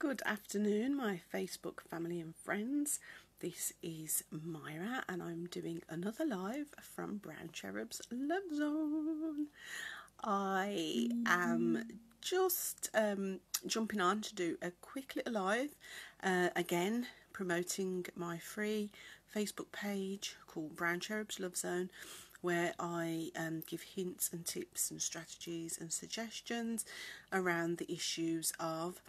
Good afternoon, my Facebook family and friends. This is Myra and I'm doing another live from Brown Cherub's Love Zone. I am just jumping on to do a quick little live, again promoting my free Facebook page called Brown Cherub's Love Zone, where I give hints and tips and strategies and suggestions around the issues of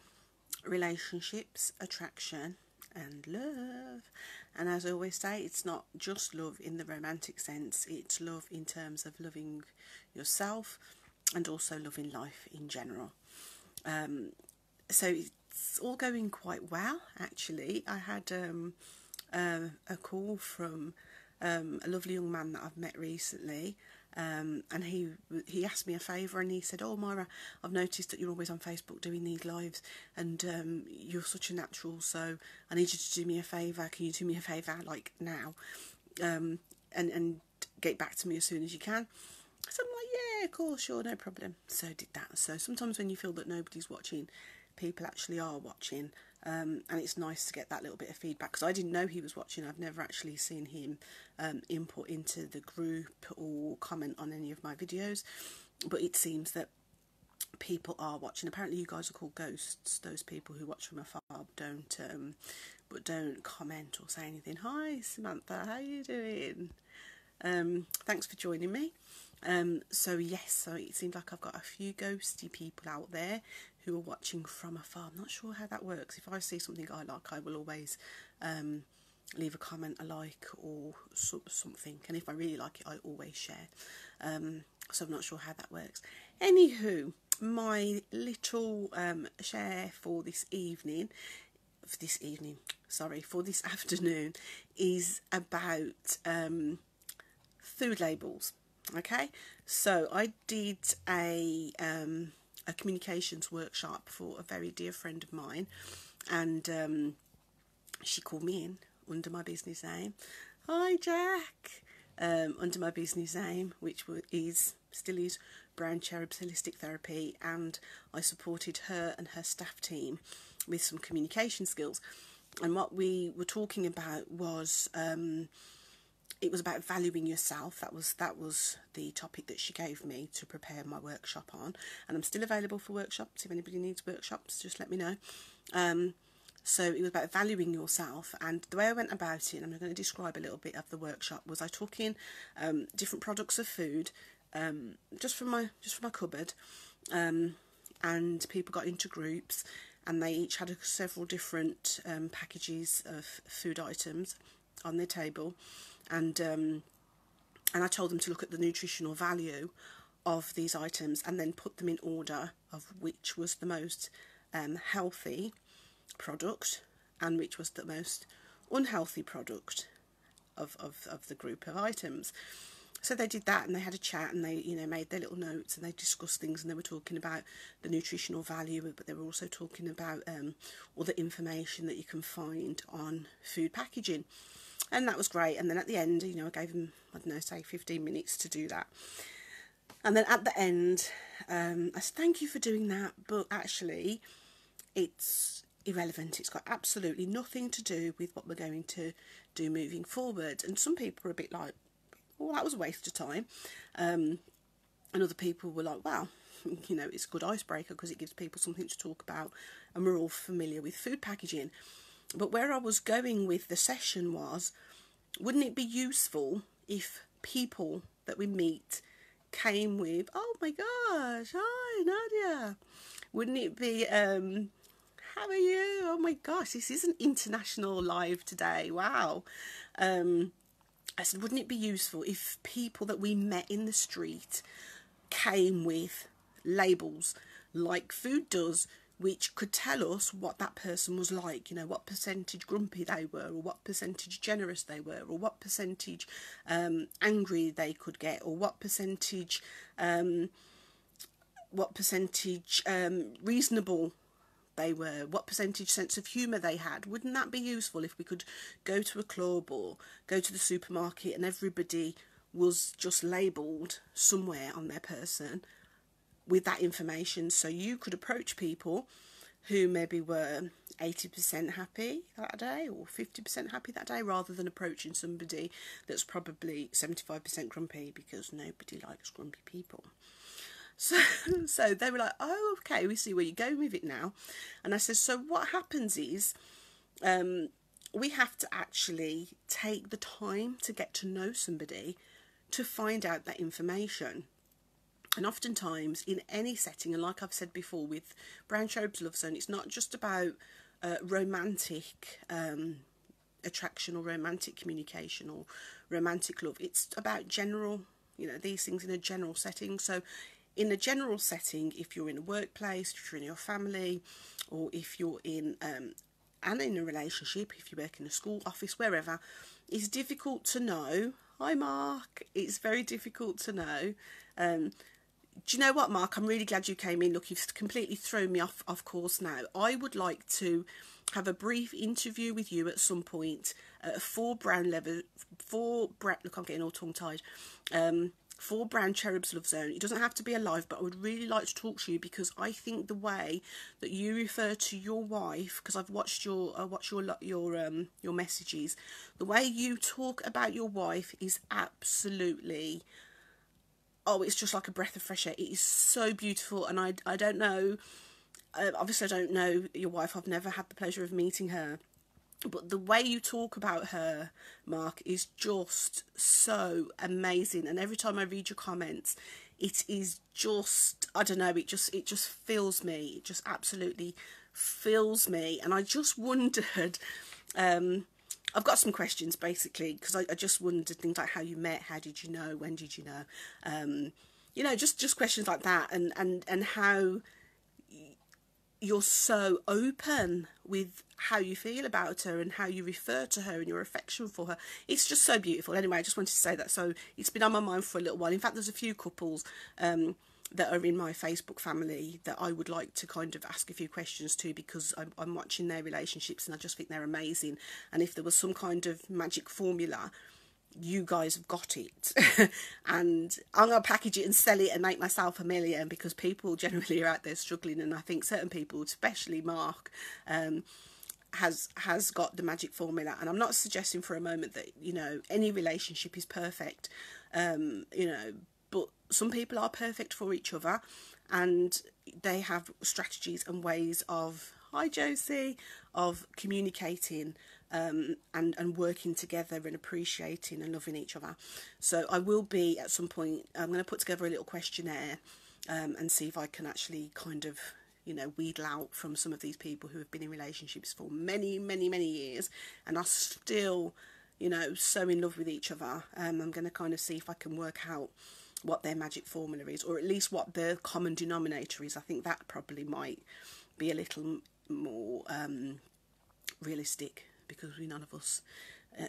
relationships, attraction and love. And as I always say, it's not just love in the romantic sense, it's love in terms of loving yourself and also loving life in general. So it's all going quite well, actually. I had a call from a lovely young man that I've met recently, and he asked me a favour, and he said, "Oh Myra, I've noticed that you're always on Facebook doing these lives, and you're such a natural, so I need you to do me a favour. Can you do me a favour, like now, and get back to me as soon as you can?" So I'm like, "Yeah, of course, sure, no problem." So I did that. So sometimes when you feel that nobody's watching, people actually are watching, and it's nice to get that little bit of feedback, because I didn't know he was watching. I've never actually seen him input into the group or comment on any of my videos, but it seems that people are watching. Apparently you guys are called ghosts, those people who watch from afar but don't comment or say anything. Hi Samantha, how are you doing? Thanks for joining me. So yes, so it seems like I've got a few ghosty people out there who are watching from afar. I'm not sure how that works. If I see something I like, I will always leave a comment, a like or something, and if I really like it, I always share. So I'm not sure how that works. Anywho, my little share for this afternoon is about food labels. Okay, so I did a communications workshop for a very dear friend of mine, and she called me in under my business name. Hi Jack. Under my business name, which still is Brown Cherub's Holistic Therapy, and I supported her and her staff team with some communication skills. And what we were talking about was it was about valuing yourself. That was the topic that she gave me to prepare my workshop on, and I'm still available for workshops. If anybody needs workshops, just let me know. So it was about valuing yourself, and the way I went about it, and I'm going to describe a little bit of the workshop, was I took in different products of food, just from my cupboard, and people got into groups, and they each had several different packages of food items on their table, and I told them to look at the nutritional value of these items and then put them in order of which was the most healthy product and which was the most unhealthy product of the group of items. So they did that, and they had a chat, and they made their little notes, and they discussed things, and they were talking about the nutritional value, but they were also talking about all the information that you can find on food packaging. And that was great. And then at the end, I gave them, I don't know, say 15 minutes to do that. And then at the end, I said, "Thank you for doing that, but actually it's irrelevant. It's got absolutely nothing to do with what we're going to do moving forward." And some people were a bit like, "Oh, that was a waste of time." And other people were like, "Well, it's a good icebreaker because it gives people something to talk about, and we're all familiar with food packaging." But where I was going with the session was, wouldn't it be useful if people that we meet came with, "Oh my gosh, hi Nadia." Wouldn't it be, "How are you? Oh my gosh, this is an international live today. Wow." I said, wouldn't it be useful if people that we met in the street came with labels like food does, which could tell us what that person was like, what percentage grumpy they were, or what percentage generous they were, or what percentage angry they could get, or what percentage reasonable they were, what percentage sense of humour they had. Wouldn't that be useful if we could go to a club or go to the supermarket and everybody was just labelled somewhere on their person with that information, so you could approach people who maybe were 80% happy that day or 50% happy that day, rather than approaching somebody that's probably 75% grumpy, because nobody likes grumpy people. So they were like, oh, okay, we see where you're going with it now. And I said, so what happens is we have to actually take the time to get to know somebody to find out that information. And oftentimes in any setting, and like I've said before with Brown Cherub's Love Zone, it's not just about romantic attraction or romantic communication or romantic love. It's about general, these things in a general setting. So in a general setting, if you're in a workplace, if you're in your family, or if you're in and in a relationship, if you work in a school, office, wherever, it's difficult to know. Hi, Mark. It's very difficult to know. Do you know what, Mark? I'm really glad you came in. Look, you've completely thrown me off course now. I would like to have a brief interview with you at some point look, I'm getting all tongue-tied. For Brown Cherub's Love Zone. It doesn't have to be a live, but I would really like to talk to you, because I think the way that you refer to your wife, because I've watched your messages, the way you talk about your wife is absolutely, it's just like a breath of fresh air. It is so beautiful, and I don't know, obviously I don't know your wife. I've never had the pleasure of meeting her. But the way you talk about her, Mark, is just so amazing. And every time I read your comments, it is just, I don't know, it just fills me. It just absolutely fills me. And I just wondered, I've got some questions basically, because I just wondered things like how you met, how did you know, when did you know, just questions like that, and how you're so open with how you feel about her and how you refer to her and your affection for her. It's just so beautiful. Anyway, I just wanted to say that. So it's been on my mind for a little while. In fact, there's a few couples that are in my Facebook family that I would like to kind of ask a few questions to, because I'm watching their relationships and I just think they're amazing. And if there was some kind of magic formula, you guys have got it. And I'm going to package it and sell it and make myself a million, because people generally are out there struggling, and I think certain people, especially Mark, has got the magic formula. And I'm not suggesting for a moment that any relationship is perfect, but some people are perfect for each other, and they have strategies and ways of, hi Josie, of communicating and working together and appreciating and loving each other. So I will be, at some point, I'm going to put together a little questionnaire and see if I can actually kind of, wheedle out from some of these people who have been in relationships for many, many, many years and are still, so in love with each other. I'm going to kind of see if I can work out what their magic formula is, or at least what the common denominator is. I think that probably might be a little more realistic, because none of us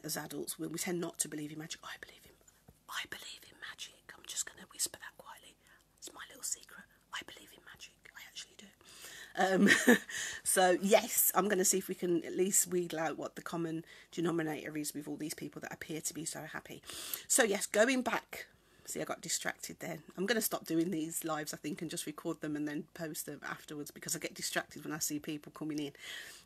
as adults, we tend not to believe in magic. I believe in magic. I'm just going to whisper that quietly. It's my little secret. I believe in magic. I actually do. So yes, I'm going to see if we can at least wheedle out what the common denominator is with all these people that appear to be so happy. So yes, going back. See, I got distracted then. I'm going to stop doing these lives, I think, and just record them and then post them afterwards, because I get distracted when I see people coming in,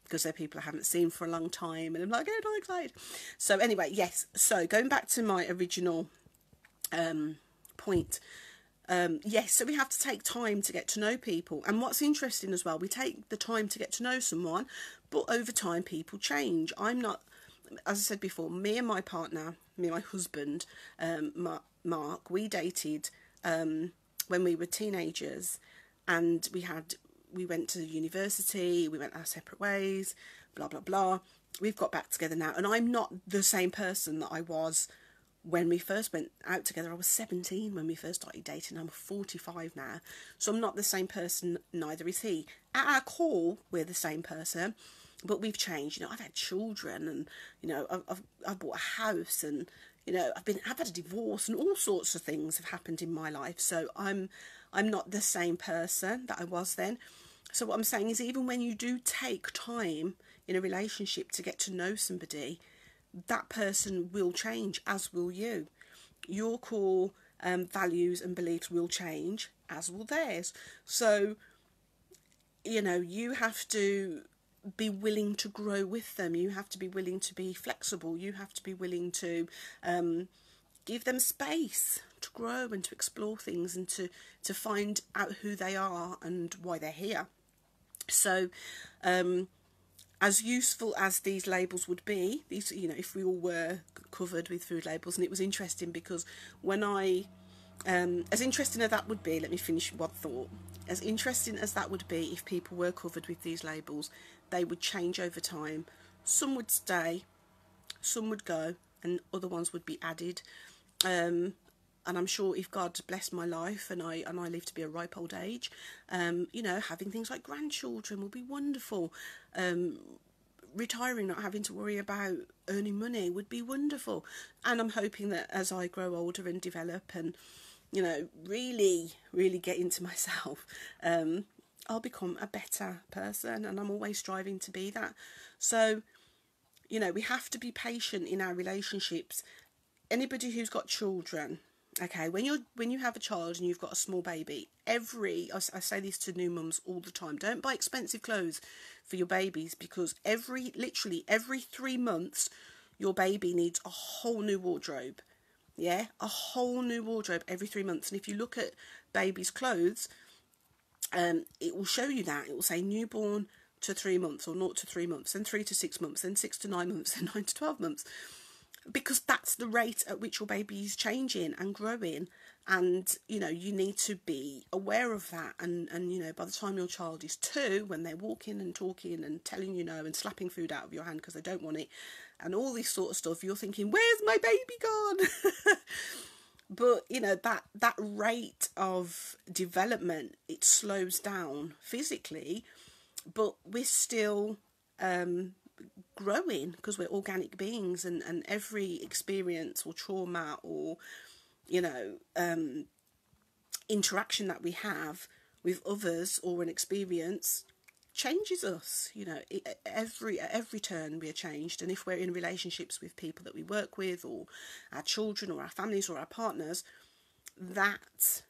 because they're people I haven't seen for a long time, and I'm like, oh, I'm excited. So anyway, yes, so going back to my original point, yes, so we have to take time to get to know people. And what's interesting as well, we take the time to get to know someone, but over time people change. I'm not, as I said before, me and my partner, me and my husband, Mark, we dated when we were teenagers, and we went to university, we went our separate ways, blah blah blah. We've got back together now, and I'm not the same person that I was when we first went out together. I was 17 when we first started dating. I'm 45 now, so I'm not the same person, neither is he. At our core, we're the same person, but we've changed. I've had children, and I've bought a house, and I've had a divorce, and all sorts of things have happened in my life. So I'm not the same person that I was then. So what I'm saying is, even when you do take time in a relationship to get to know somebody, that person will change, as will you. Your core values and beliefs will change, as will theirs. So you know, you have to be willing to grow with them. You have to be willing to be flexible. You have to be willing to give them space to grow and to explore things and to find out who they are and why they're here. So as useful as these labels would be, these, you know, if we all were covered with food labels, and it was interesting because when I, as interesting as that would be, let me finish one thought. As interesting as that would be if people were covered with these labels, they would change over time. Some would stay, some would go, and other ones would be added. And I'm sure if God blessed my life and I live to be a ripe old age, you know, having things like grandchildren will be wonderful. Retiring, not having to worry about earning money would be wonderful. And I'm hoping that as I grow older and develop and, you know, really get into myself, I'll become a better person, and I'm always striving to be that. So, you know, we have to be patient in our relationships. Anybody who's got children, okay, when you have a child and you've got a small baby, I say this to new mums all the time, don't buy expensive clothes for your babies, because literally every 3 months your baby needs a whole new wardrobe. Yeah, a whole new wardrobe every 3 months. And if you look at babies' clothes, it will show you that. It will say newborn to 3 months, or 0 to 3 months, then 3 to 6 months, then 6 to 9 months, then 9 to 12 months. Because that's the rate at which your baby is changing and growing. And, you know, you need to be aware of that. And you know, by the time your child is 2, when they're walking and talking and telling you no and slapping food out of your hand because they don't want it and all this sort of stuff, you're thinking, where's my baby gone? But, you know, that rate of development, it slows down physically, but we're still growing because we're organic beings, and every experience or trauma or, you know, interaction that we have with others or an experience changes us. You know, at every turn we are changed. And if we're in relationships with people that we work with, or our children or our families or our partners, that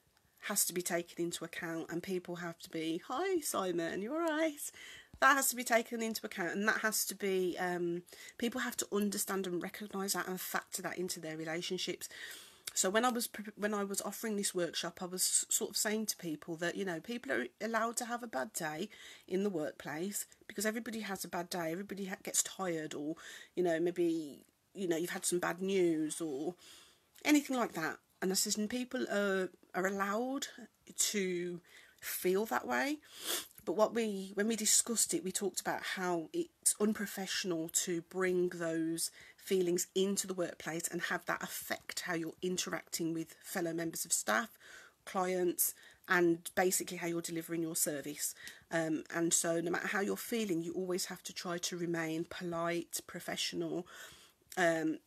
has to be taken into account, and people have to be, hi Simon, you're all right? That has to be taken into account, and that has to be, people have to understand and recognise that and factor that into their relationships. So when I was offering this workshop, I was sort of saying to people that, you know, people are allowed to have a bad day in the workplace, because everybody has a bad day. Everybody gets tired, or, you know, maybe, you know, you've had some bad news or anything like that. And I said, and people are allowed to feel that way. But when we discussed it, we talked about how it's unprofessional to bring those feelings into the workplace and have that affect how you're interacting with fellow members of staff, clients, and basically how you're delivering your service. And so no matter how you're feeling, you always have to try to remain polite, professional, and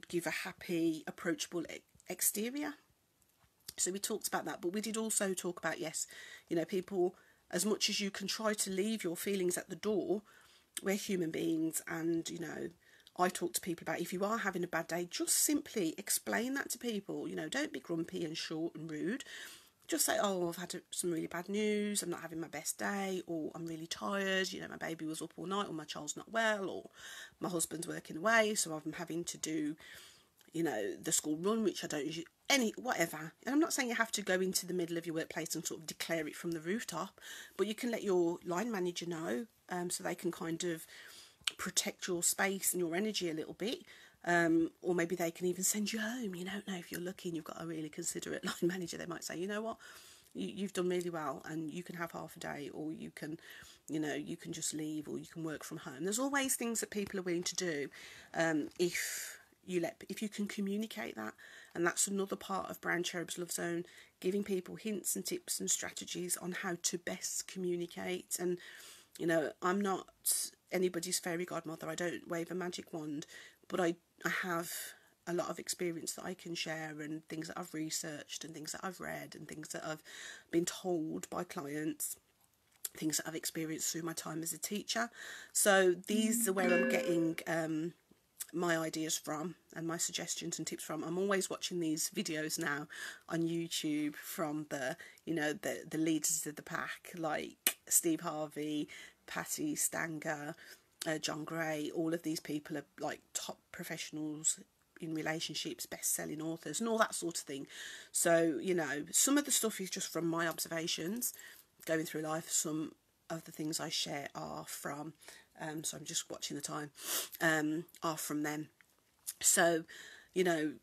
give a happy, approachable exterior. So we talked about that, but we did also talk about, yes, you know, people, as much as you can try to leave your feelings at the door, we're human beings. And, you know, I talk to people about, if you are having a bad day, just simply explain that to people. You know, don't be grumpy and short and rude. Just say, oh, I've had some really bad news, I'm not having my best day, or I'm really tired, you know, my baby was up all night, or my child's not well, or my husband's working away, so I'm having to do, you know, the school run, which I don't usually, whatever. And I'm not saying you have to go into the middle of your workplace and sort of declare it from the rooftop, but you can let your line manager know, so they can kind of protect your space and your energy a little bit. Or maybe they can even send you home. You don't know, if you're lucky and you've got a really considerate line manager, they might say, you know what, you've done really well and you can have half a day, or you can, you know, you can just leave, or you can work from home. There's always things that people are willing to do, if you can communicate that. And that's another part of Brown Cherub's Love Zone, giving people hints and tips and strategies on how to best communicate. And, you know, I'm not anybody's fairy godmother, I don't wave a magic wand, but I have a lot of experience that I can share, and things that I've researched, and things that I've read, and things that I've been told by clients, things that I've experienced through my time as a teacher. So these are where I'm getting my ideas from and my suggestions and tips from. I'm always watching these videos now on YouTube from the, you know, the leaders of the pack, like Steve Harvey, Patty Stanger, John Gray, all of these people are like top professionals in relationships, best-selling authors and all that sort of thing. So, you know, some of the stuff is just from my observations going through life. Some of the things I share are from, so I'm just watching the time, are from them. So, you know,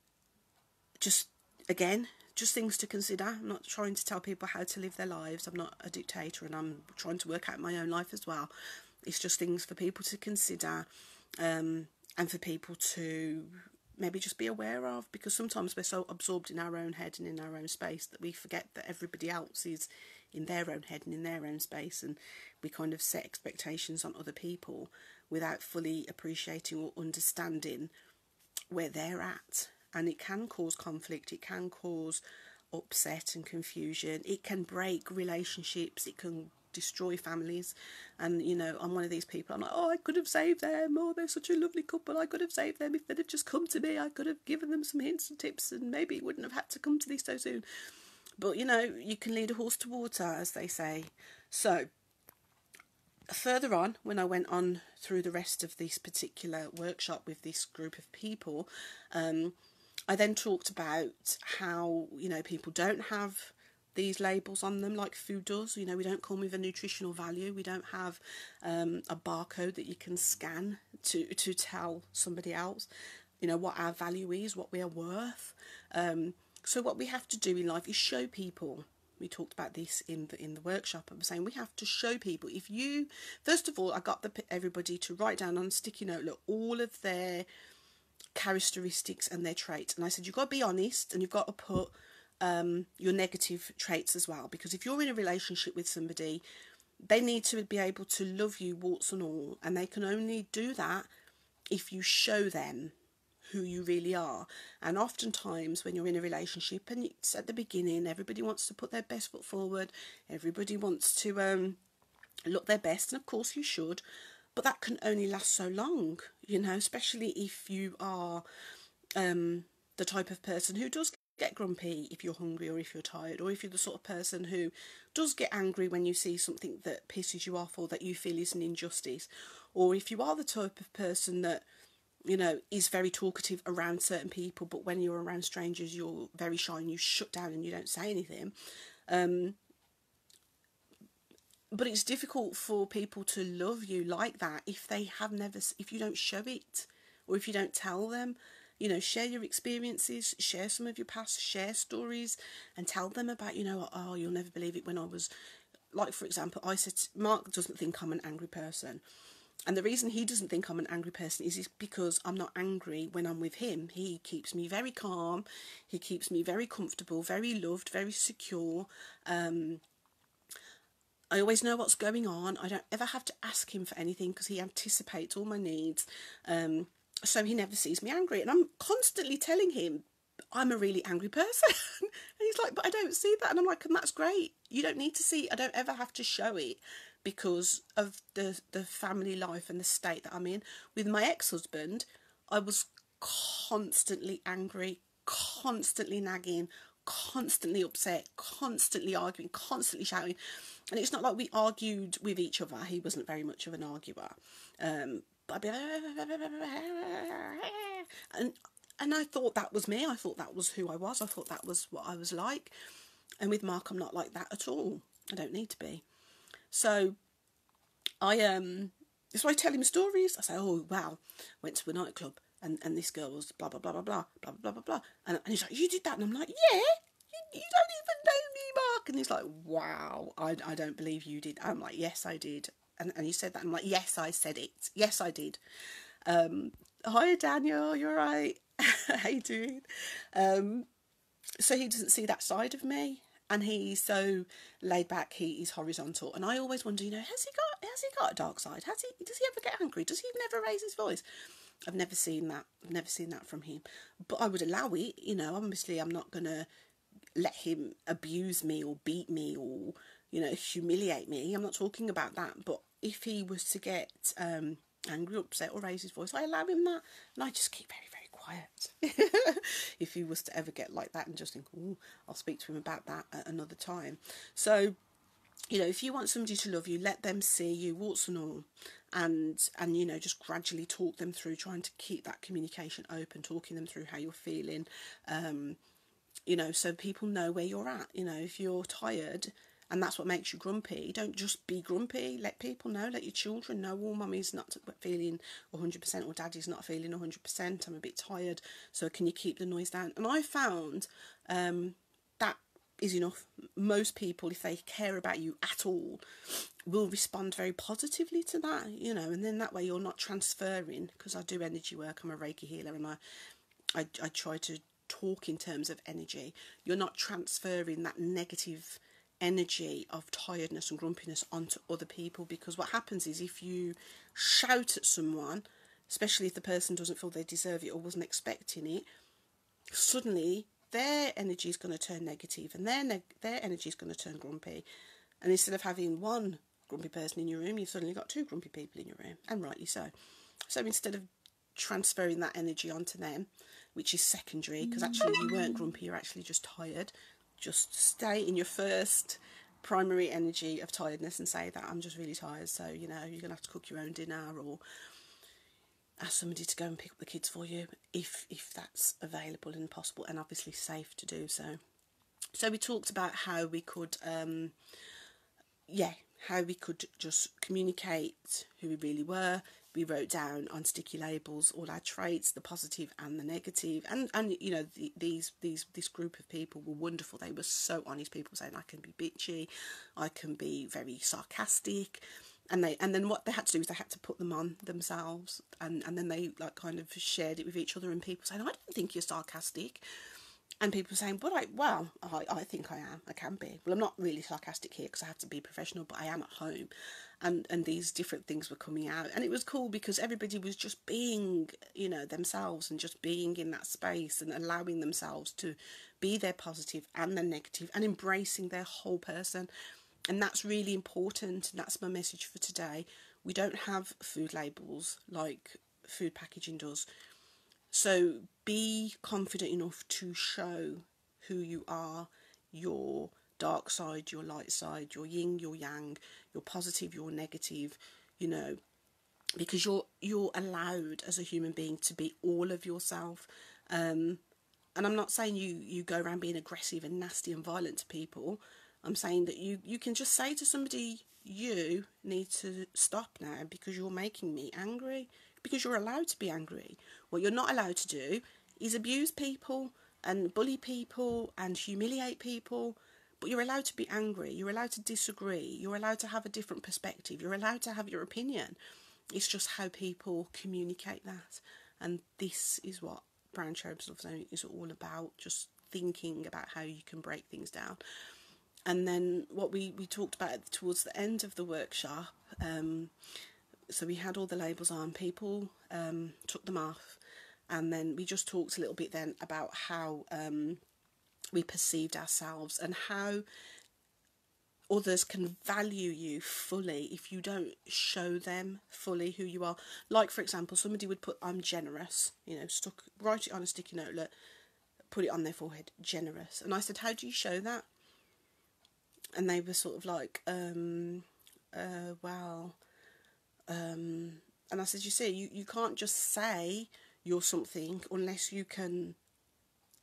just, again, just things to consider. I'm not trying to tell people how to live their lives. I'm not a dictator, and I'm trying to work out my own life as well. It's just things for people to consider, and for people to maybe just be aware of, because sometimes we're so absorbed in our own head and in our own space that we forget that everybody else is in their own head and in their own space, and we kind of set expectations on other people without fully appreciating or understanding where they're at. And it can cause conflict, it can cause upset and confusion, it can break relationships, it can destroy families. And, you know, I'm one of these people, I'm like, oh, I could have saved them, oh, they're such a lovely couple, I could have saved them if they'd have just come to me, I could have given them some hints and tips, and maybe it wouldn't have had to come to this so soon. But, you know, you can lead a horse to water, as they say. So further on, when I went on through the rest of this particular workshop with this group of people, I then talked about how, you know, people don't have these labels on them like food does. You know, we don't come with a nutritional value. We don't have a barcode that you can scan to tell somebody else, you know, what our value is, what we are worth. So what we have to do in life is show people. We talked about this in the workshop. I was saying we have to show people. If you, first of all, I got everybody to write down on a sticky note, look, all of their characteristics and their traits. And I said, you've got to be honest, and you've got to put your negative traits as well. Because if you're in a relationship with somebody, they need to be able to love you warts and all. And they can only do that if you show them who you really are. And oftentimes when you're in a relationship and it's at the beginning, everybody wants to put their best foot forward, everybody wants to look their best, and of course you should, but that can only last so long, you know, especially if you are the type of person who does get grumpy if you're hungry or if you're tired, or if you're the sort of person who does get angry when you see something that pisses you off or that you feel is an injustice, or if you are the type of person that, you know, is very talkative around certain people, but when you're around strangers, you're very shy and you shut down and you don't say anything. But it's difficult for people to love you like that if they have never, if you don't show it, or if you don't tell them. You know, share your experiences, share some of your past, share stories, and tell them about, you know, oh, you'll never believe it, when I was, like, for example, I said, Mark doesn't think I'm an angry person. And the reason he doesn't think I'm an angry person is because I'm not angry when I'm with him. He keeps me very calm. He keeps me very comfortable, very loved, very secure. I always know what's going on. I don't ever have to ask him for anything because he anticipates all my needs. So he never sees me angry. And I'm constantly telling him I'm a really angry person. And he's like, but I don't see that. And I'm like, and that's great. You don't need to see. I don't ever have to show it, because of the family life and the state that I'm in. With my ex-husband, I was constantly angry, constantly nagging, constantly upset, constantly arguing, constantly shouting. And it's not like we argued with each other. He wasn't very much of an arguer. But I'd be and I thought that was me. I thought that was who I was. I thought that was what I was like. And with Mark, I'm not like that at all. I don't need to be. So so I tell him stories. I say, oh wow, went to a nightclub and this girl was blah blah blah blah blah blah blah blah blah, and he's like, you did that? And I'm like, yeah, you don't even know me, Mark. And he's like, wow, I don't believe you did. I'm like, yes, I did. And you said that. I'm like, yes, I said it. Yes, I did. Hi Daniel, you're right. How you doing? So he doesn't see that side of me. And he's so laid back, he's horizontal. And I always wonder, you know, has he got a dark side? Does he ever get angry? Does he never raise his voice? I've never seen that. I've never seen that from him. But I would allow it, you know. Obviously, I'm not going to let him abuse me or beat me or, you know, humiliate me. I'm not talking about that. But if he was to get angry, upset or raise his voice, I allow him that. And I just keep very, very quiet. If he was to ever get like that and just think, oh, I'll speak to him about that at another time. So you know, if you want somebody to love you, let them see you, warts and all, and you know, just gradually talk them through, trying to keep that communication open, talking them through how you're feeling, you know, so people know where you're at. You know, if you're tired and that's what makes you grumpy, don't just be grumpy. Let people know, let your children know, oh, mummy's not feeling 100% or daddy's not feeling 100%, I'm a bit tired, so can you keep the noise down? And I found that is enough. Most people, if they care about you at all, will respond very positively to that, you know, and then that way you're not transferring, because I do energy work, I'm a Reiki healer, and I try to talk in terms of energy. You're not transferring that negative energy of tiredness and grumpiness onto other people, because what happens is if you shout at someone, especially if the person doesn't feel they deserve it or wasn't expecting it, suddenly their energy is going to turn negative, and their energy is going to turn grumpy. And instead of having one grumpy person in your room, you've suddenly got two grumpy people in your room, and rightly so. So instead of transferring that energy onto them, which is secondary, because actually you weren't grumpy, you're actually just tired, just stay in your first primary energy of tiredness and say that I'm just really tired, so, you know, you're going to have to cook your own dinner, or ask somebody to go and pick up the kids for you, if that's available and possible, and obviously safe to do so. So we talked about how we could how we could just communicate who we really were. We wrote down on sticky labels all our traits, the positive and the negative, and you know, this group of people were wonderful. They were so honest. People saying I can be bitchy, I can be very sarcastic, and then what they had to do is they had to put them on themselves, and then they like kind of shared it with each other, and people saying, I don't think you're sarcastic. And people saying, but I think I am. I can be. Well, I'm not really sarcastic here because I have to be professional, but I am at home. And these different things were coming out. And it was cool because everybody was just being, you know, themselves, and just being in that space and allowing themselves to be their positive and their negative, and embracing their whole person. And that's really important. And that's my message for today. We don't have food labels like food packaging does. So be confident enough to show who you are, your dark side, your light side, your yin, your yang, your positive, your negative, you know, because you're allowed as a human being to be all of yourself. And I'm not saying you go around being aggressive and nasty and violent to people. I'm saying that you can just say to somebody, you need to stop now because you're making me angry, because you're allowed to be angry. What you're not allowed to do is abuse people and bully people and humiliate people, but you're allowed to be angry, you're allowed to disagree, you're allowed to have a different perspective, you're allowed to have your opinion. It's just how people communicate that. And this is what Brown Cherub's Love Zone is all about, just thinking about how you can break things down. And then what we talked about towards the end of the workshop, so we had all the labels on, people took them off, and then we just talked a little bit then about how we perceived ourselves and how others can value you fully if you don't show them fully who you are. Like, for example, somebody would put, I'm generous, you know, write it on a sticky note, put it on their forehead, generous. And I said, how do you show that? And they were sort of like, and I said, you see, you can't just say you're something unless you can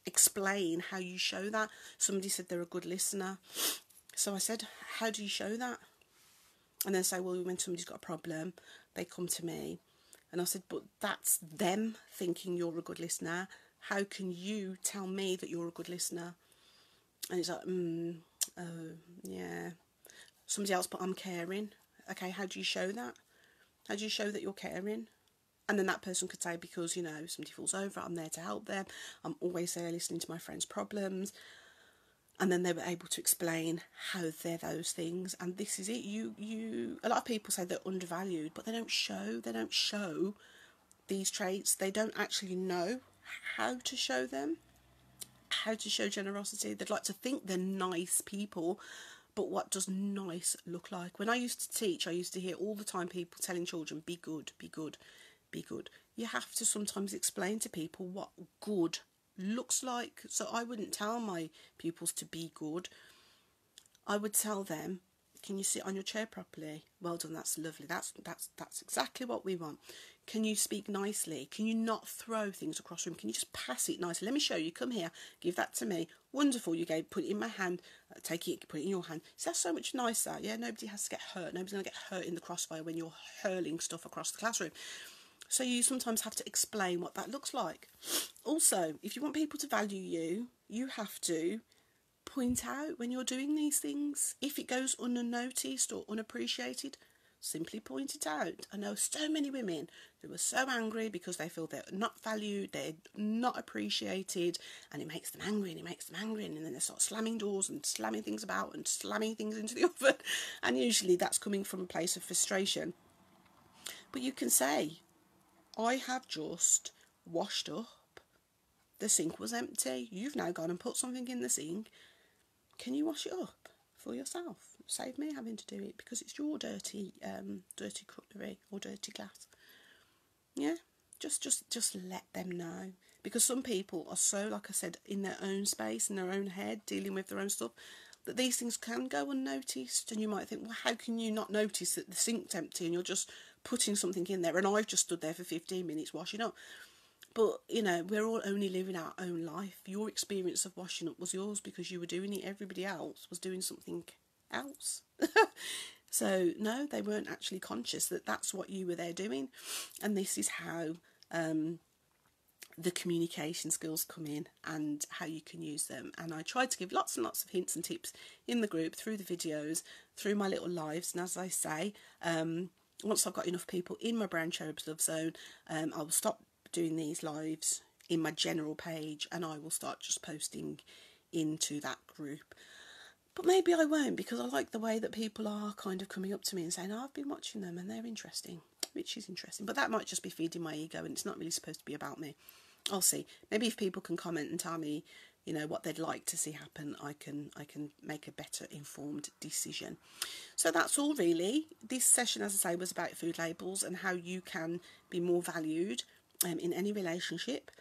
explain how you show that. Somebody said they're a good listener. So I said, how do you show that? And they say, well, when somebody's got a problem, they come to me. And I said, but that's them thinking you're a good listener. How can you tell me that you're a good listener? And it's like, oh, yeah. Somebody else put, I'm caring. Okay, how do you show that? How do you show that you're caring? And then that person could say, because, you know, somebody falls over, I'm there to help them. I'm always there listening to my friends' problems. And then they were able to explain how they're those things. And this is it. A lot of people say they're undervalued, but they don't show these traits. They don't actually know how to show them, how to show generosity. They'd like to think they're nice people, but what does nice look like? When I used to teach, I used to hear all the time people telling children, be good, be good, be good. You have to sometimes explain to people what good looks like. So I wouldn't tell my pupils to be good. I would tell them, Can you sit on your chair properly? Well done, that's lovely. That's exactly what we want. Can you speak nicely? Can you not throw things across the room? Can you just pass it nicely? Let me show you. Come here. Give that to me. Wonderful. You go, put it in my hand. Take it, put it in your hand. So that's so much nicer. Yeah, nobody has to get hurt. Nobody's going to get hurt in the crossfire when you're hurling stuff across the classroom. So you sometimes have to explain what that looks like. Also, if you want people to value you, you have to point out when you're doing these things. If it goes unnoticed or unappreciated, simply point it out. I know so many women who are so angry because they feel they're not valued, they're not appreciated, and it makes them angry and it makes them angry, and then they start slamming doors and slamming things about and slamming things into the oven. And usually that's coming from a place of frustration. But you can say, I have just washed up. The sink was empty. You've now gone and put something in the sink. Can you wash it up for yourself? Save me having to do it because it's your dirty cutlery or dirty glass. Yeah, just let them know, because some people are so, like I said, in their own space, in their own head, dealing with their own stuff, that these things can go unnoticed. And you might think, well, how can you not notice that the sink's empty and you're just putting something in there and I've just stood there for 15 minutes washing up? But, you know, we're all only living our own life. Your experience of washing up was yours because you were doing it. Everybody else was doing something else. So, no, they weren't actually conscious that that's what you were there doing. And this is how the communication skills come in and how you can use them. And I tried to give lots and lots of hints and tips in the group, through the videos, through my little lives. And as I say, once I've got enough people in my Brown Cherubs Love Zone, I will stop doing these lives in my general page and I will start just posting into that group. But maybe I won't, because I like the way that people are kind of coming up to me and saying, oh, I've been watching them and they're interesting, which is interesting. But that might just be feeding my ego and it's not really supposed to be about me. I'll see. Maybe if people can comment and tell me, you know, what they'd like to see happen, I can make a better informed decision. So that's all really. This session, as I say, was about food labels and how you can be more valued in any relationship,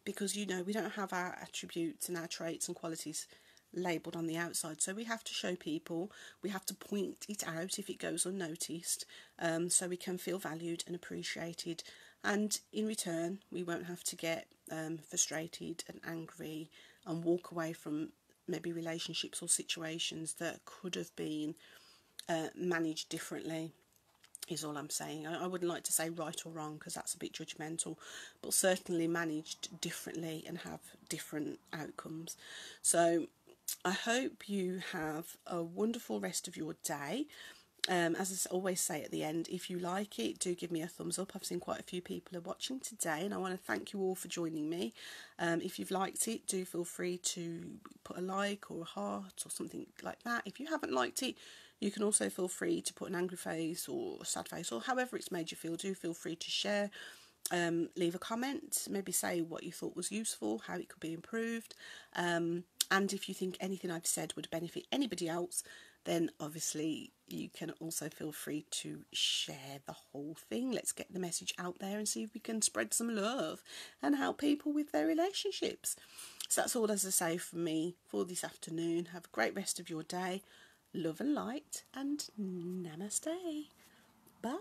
because, you know, we don't have our attributes and our traits and qualities labelled on the outside, so we have to show people, we have to point it out if it goes unnoticed, so we can feel valued and appreciated, and in return we won't have to get frustrated and angry and walk away from maybe relationships or situations that could have been managed differently, is all I'm saying. I wouldn't like to say right or wrong because that's a bit judgmental, but certainly managed differently and have different outcomes. So I hope you have a wonderful rest of your day. As I always say at the end, if you like it, do give me a thumbs up. I've seen quite a few people are watching today and I want to thank you all for joining me. If you've liked it, do feel free to put a like or a heart or something like that. If you haven't liked it, you can also feel free to put an angry face or a sad face or however it's made you feel. Do feel free to share. Leave a comment, maybe say what you thought was useful, how it could be improved, and if you think anything I've said would benefit anybody else, then obviously you can also feel free to share the whole thing. Let's get the message out there and see if we can spread some love and help people with their relationships. So that's all, as I say, from me for this afternoon. Have a great rest of your day. Love and light, and namaste. Bye.